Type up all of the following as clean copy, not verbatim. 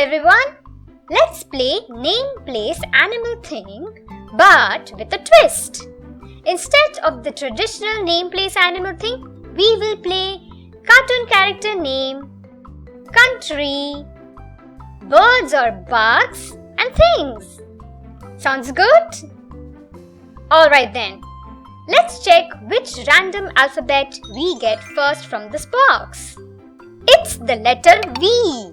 everyone, let's play name, place, animal thing but with a twist. Instead of the traditional name, place, animal thing, we will play cartoon character name, country, birds or bugs and things. Sounds good? Alright then, let's check which random alphabet we get first from this box. It's the letter V.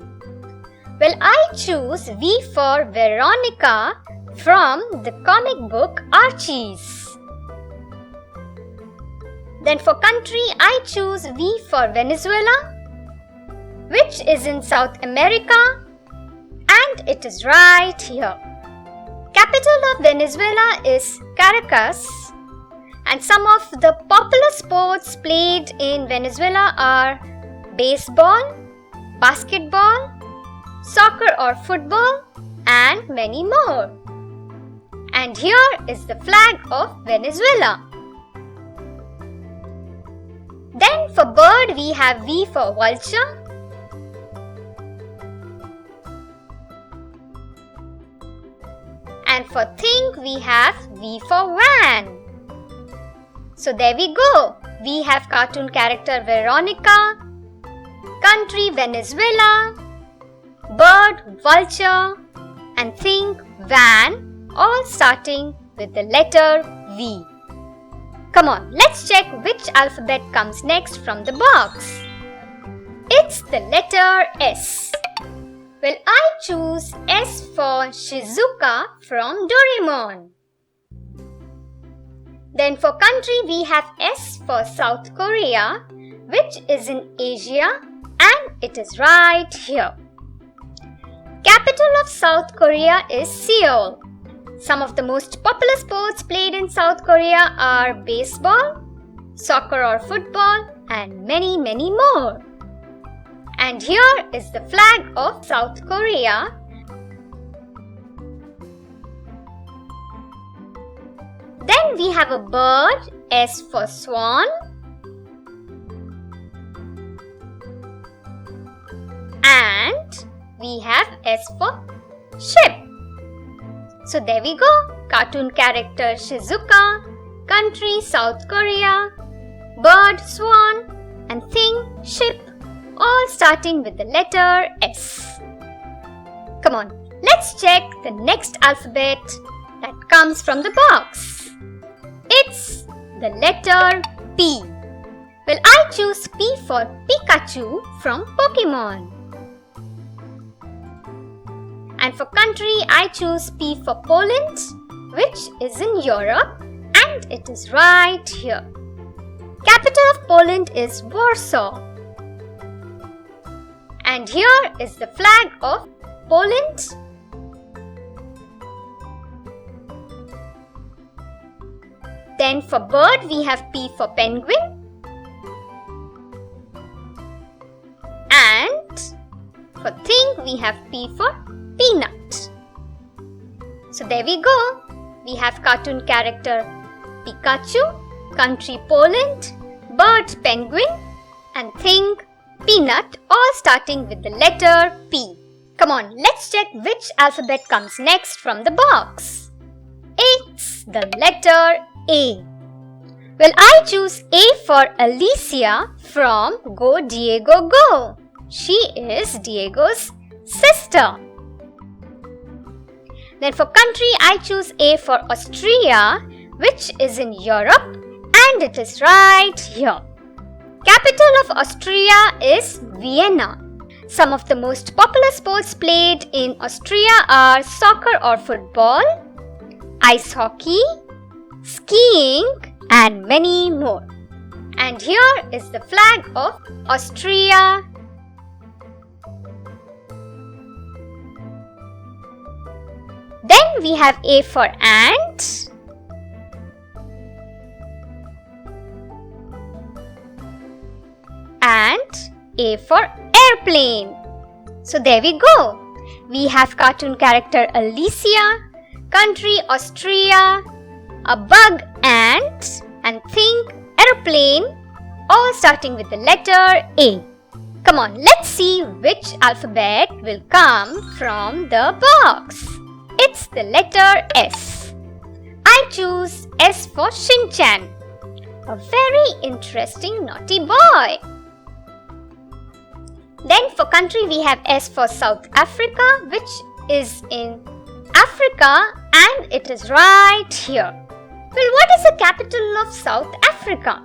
Well, I choose V for Veronica from the comic book Archies. Then for country, I choose V for Venezuela, which is in South America, and it is right here. Capital of Venezuela is Caracas, and some of the popular sports played in Venezuela are baseball, basketball, soccer or football, and many more. And here is the flag of Venezuela. Then for bird, we have V for Vulture. And for thing, we have V for van. So there we go. We have cartoon character Veronica, country Venezuela, bird vulture, and thing van, all starting with the letter V. Come on, let's check which alphabet comes next from the box. It's the letter S. Well, I choose S for Shizuka from Doraemon. Then for country, we have S for South Korea, which is in Asia, and it is right here. Capital of South Korea is Seoul. Some of the most popular sports played in South Korea are baseball, soccer or football, and many more. And here is the flag of South Korea. Then we have a bird, S for Swan. And we have S for ship. So there we go. Cartoon character Shizuka, country South Korea, bird Swan, and thing ship, all starting with the letter S. Come on, let's check the next alphabet that comes from the box. It's the letter P. Well, I choose P for Pikachu from Pokemon. And for country, I choose P for Poland, which is in Europe, and it is right here. Capital of Poland is Warsaw. And here is the flag of Poland. Then for bird, we have P for penguin. And for thing, we have P for peanut. So there we go. We have cartoon character Pikachu, country Poland, bird penguin, and thing peanut, all starting with the letter P. Come on, let's check which alphabet comes next from the box. It's the letter A. Well, I choose A for Alicia from Go Diego Go. She is Diego's sister. Then for country, I choose A for Austria, which is in Europe, and it is right here. Capital of Austria is Vienna. Some of the most popular sports played in Austria are soccer or football, ice hockey, skiing, and many more. And here is the flag of Austria. Then we have A for ant, and A for airplane. So there we go. We have cartoon character Alicia, country Austria, a bug ant, and thing aeroplane, all starting with the letter A. Come on, let's see which alphabet will come from the box. It's the letter S. I choose S for Shin-chan, a very interesting naughty boy. Then for country we have S for South Africa, which is in Africa and it is right here. Well, what is the capital of South Africa?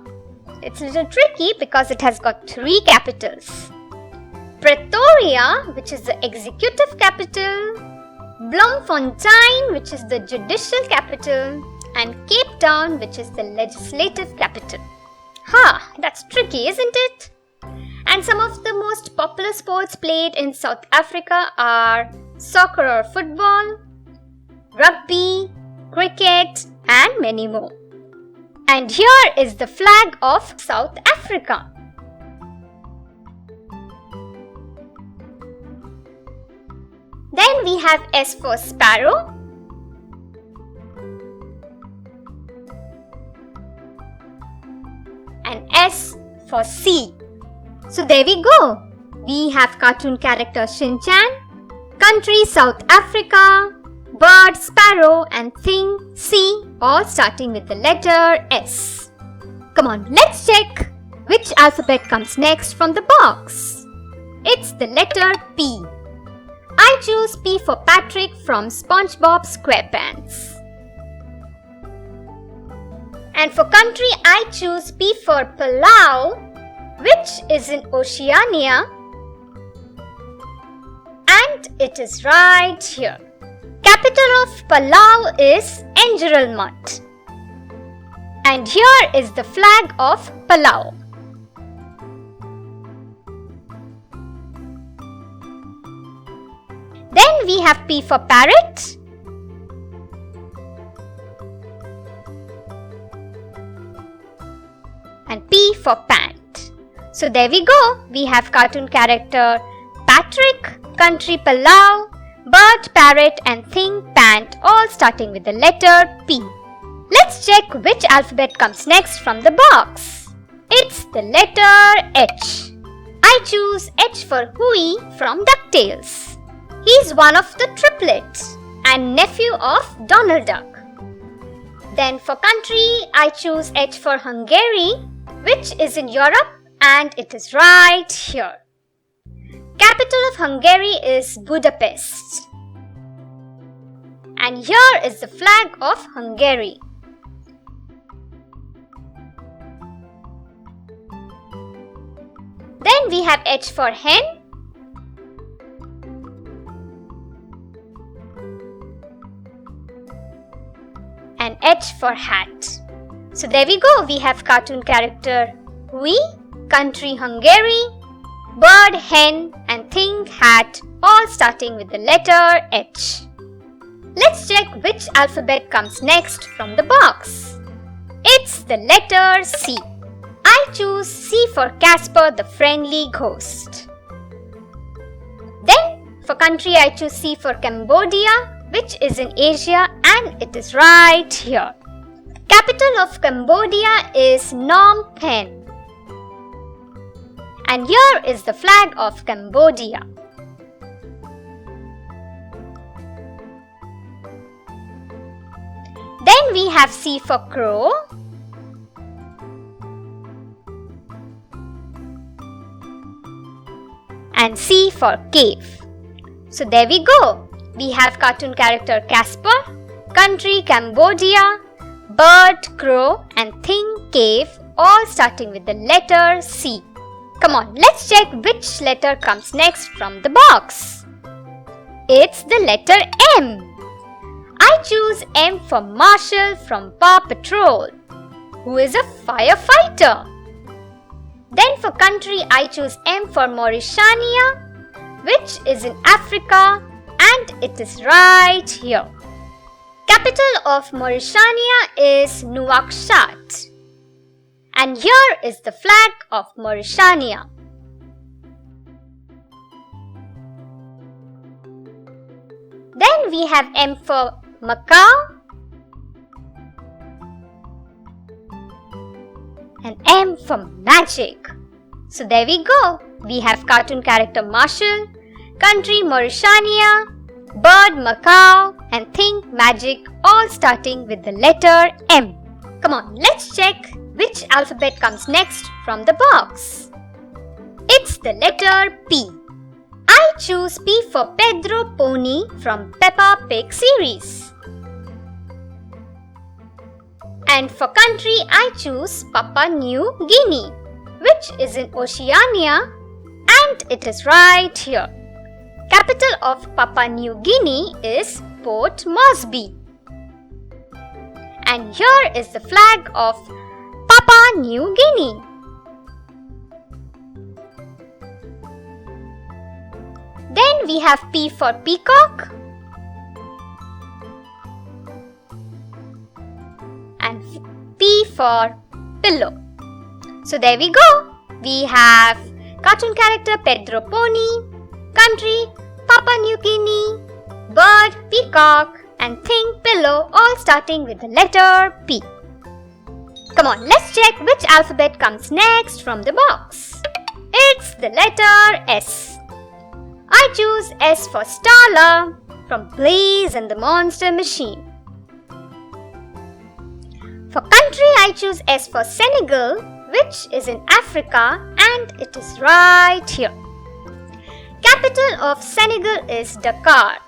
It's a little tricky because it has got 3 capitals. Pretoria, which is the executive capital, Bloemfontein, which is the judicial capital, and Cape Town, which is the legislative capital. That's tricky, isn't it? And some of the most popular sports played in South Africa are soccer or football, rugby, cricket, and many more. And here is the flag of South Africa. Then we have S for Sparrow, and S for sea. So there we go. We have cartoon character Shin-chan, country South Africa, bird Sparrow, and thing sea, all starting with the letter S. Come on, let's check which alphabet comes next from the box. It's the letter P. I choose P for Patrick from Spongebob SquarePants. And for country, I choose P for Palau, which is in Oceania, and it is right here. Capital of Palau is Engerelmont. And here is the flag of Palau. Then we have P for Parrot, and P for Pant. So there we go. We have cartoon character Patrick, country Palau, bird Parrot, and thing Pant, all starting with the letter P. Let's check which alphabet comes next from the box. It's the letter H. I choose H for Huey from Ducktales. He's one of the triplets and nephew of Donald Duck. Then for country, I choose H for Hungary, which is in Europe, and it is right here. Capital of Hungary is Budapest. And here is the flag of Hungary. Then we have H for hen, and H for hat. So there we go. We have cartoon character Huey, country Hungary, bird hen, and thing hat, all starting with the letter H. Let's check which alphabet comes next from the box. It's the letter C. I choose C for Casper, the friendly ghost. Then for country, I choose C for Cambodia, which is in Asia, and it is right here. Capital of Cambodia is Phnom Penh. And here is the flag of Cambodia. Then we have C for crow, and C for cave. So there we go. We have cartoon character Casper, country Cambodia, bird crow, and thing cave, all starting with the letter C. Come on, let's check which letter comes next from the box. It's the letter M. I choose M for Marshall from Paw Patrol, who is a firefighter. Then for country, I choose M for Mauritania, which is in Africa, and it is right here. Capital of Mauritania is Nouakchott. And here is the flag of Mauritania. Then we have M for Macaw, and M for magic. So there we go. we have cartoon character Marshall, country Mauritania, bird Macaw, and thing magic, all starting with the letter M. Come on, let's check which alphabet comes next from the box. It's the letter P. I choose P for Pedro Pony from Peppa Pig series. And for country, I choose Papua New Guinea, which is in Oceania, and it is right here. Capital of Papua New Guinea is Port Moresby. And here is the flag of Papua New Guinea. Then we have P for Peacock and P for Pillow. So there we go. We have cartoon character Pedro Pony, country Papua New Guinea, bird Peacock, and thing Pillow, all starting with the letter P. Come on, let's check which alphabet comes next from the box. It's the letter S. I choose S for Starla from Blaze and the Monster Machine. For country, I choose S for Senegal, which is in Africa, and it is right here. Capital of Senegal is Dakar.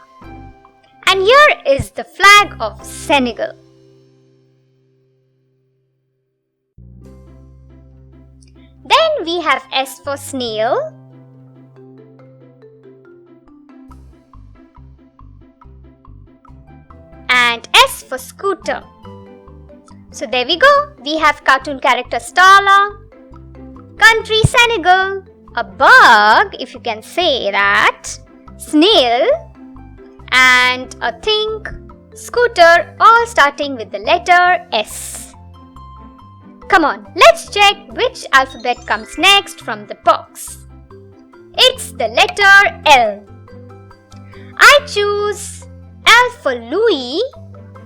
And here is the flag of Senegal. Then we have S for Snail, and S for Scooter. So there we go. We have cartoon character Starla, country Senegal, a bug, if you can say that, snail, and a thing, scooter, all starting with the letter S. Come on, let's check which alphabet comes next from the box. It's the letter L. I choose L for Louie,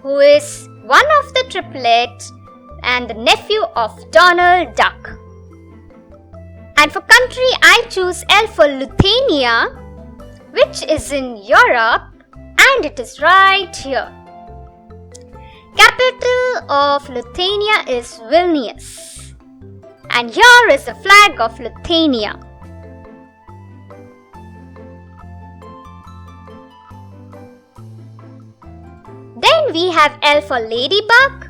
who is one of the triplet and the nephew of Donald Duck. And for country, I choose L for Lithuania, which is in Europe, and it is right here. Capital of Lithuania is Vilnius. And here is the flag of Lithuania. Then we have L for Ladybug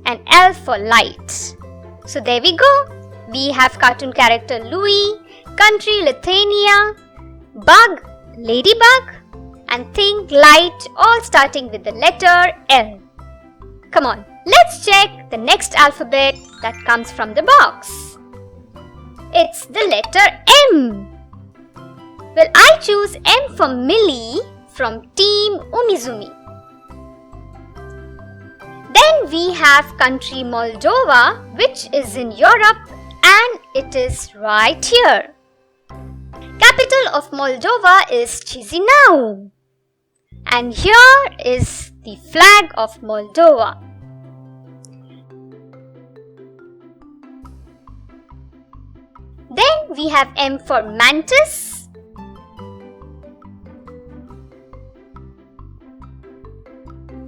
and L for Light. So there we go. We have cartoon character Louie, country Lithuania, bug Ladybug, and thing Light, all starting with the letter L. Come on, let's check the next alphabet that comes from the box. It's the letter M. Well, I choose M for Millie from Team Umizoomi. Then we have country Moldova, which is in Europe, and it is right here. Capital of Moldova is Chisinau. And here is the flag of Moldova. Then we have M for Mantis.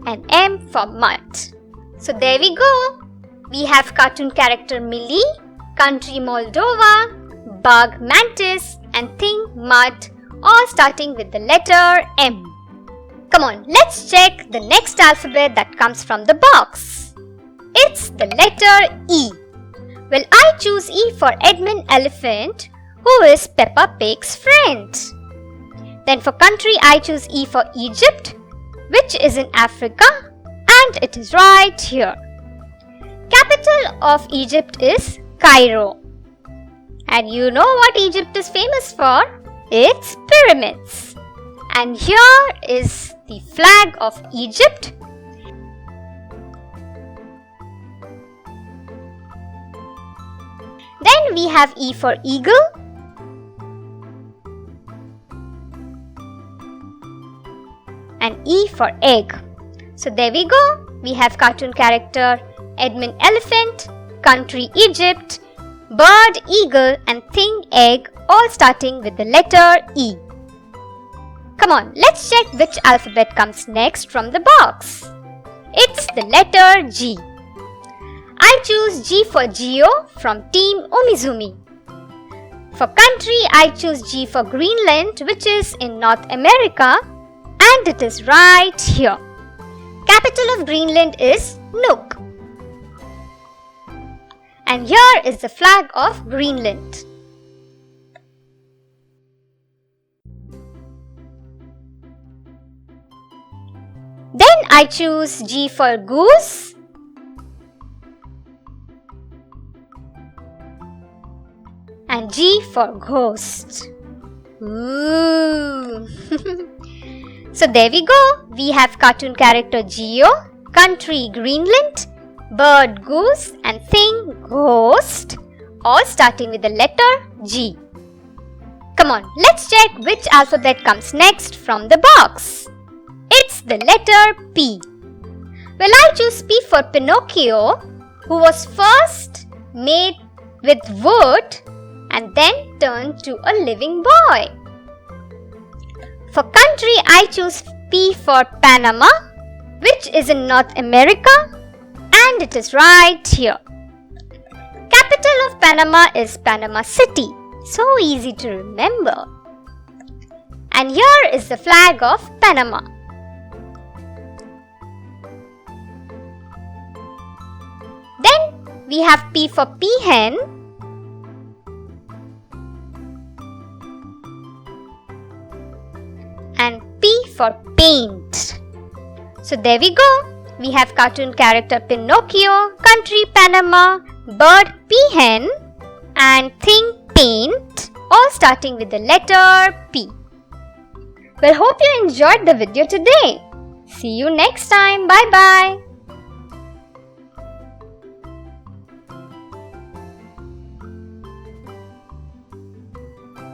And M for Mutt. So there we go. We have cartoon character Millie, country Moldova, bug Mantis, and thing Mutt, all starting with the letter M. Come on, let's check the next alphabet that comes from the box. It's the letter E. Well, I choose E for Edmund Elephant, who is Peppa Pig's friend. Then for country, I choose E for Egypt, which is in Africa, and it is right here. Capital of Egypt is Cairo. And you know what Egypt is famous for? It's pyramids. And here is the flag of Egypt. Then we have E for eagle. And E for egg. So there we go. We have cartoon character Edmund Elephant, country Egypt, bird eagle and thing egg, all starting with the letter E. Come on, let's check which alphabet comes next from the box. It's the letter G. I choose G for Geo from Team Umizumi. For country, I choose G for Greenland, which is in North America, and it is right here. Capital of Greenland is Nuuk. And here is the flag of Greenland. Then I choose G for goose. And G for ghost. Ooh. So there we go. We have cartoon character Geo, country Greenland, bird goose and thing ghost, all starting with the letter G. Come on, let's check which alphabet comes next from the box. It's the letter P. Well, I choose P for Pinocchio, who was first made with wood and then turned to a living boy. For country, I choose P for Panama, which is in North America, and it is right here. Capital of Panama is Panama City, so easy to remember. And here is the flag of Panama. Then we have P for peahen, and P for paint. So there we go. We have cartoon character Pinocchio, country Panama, bird peahen and thing paint, all starting with the letter P. Well, hope you enjoyed the video today. See you next time. Bye bye.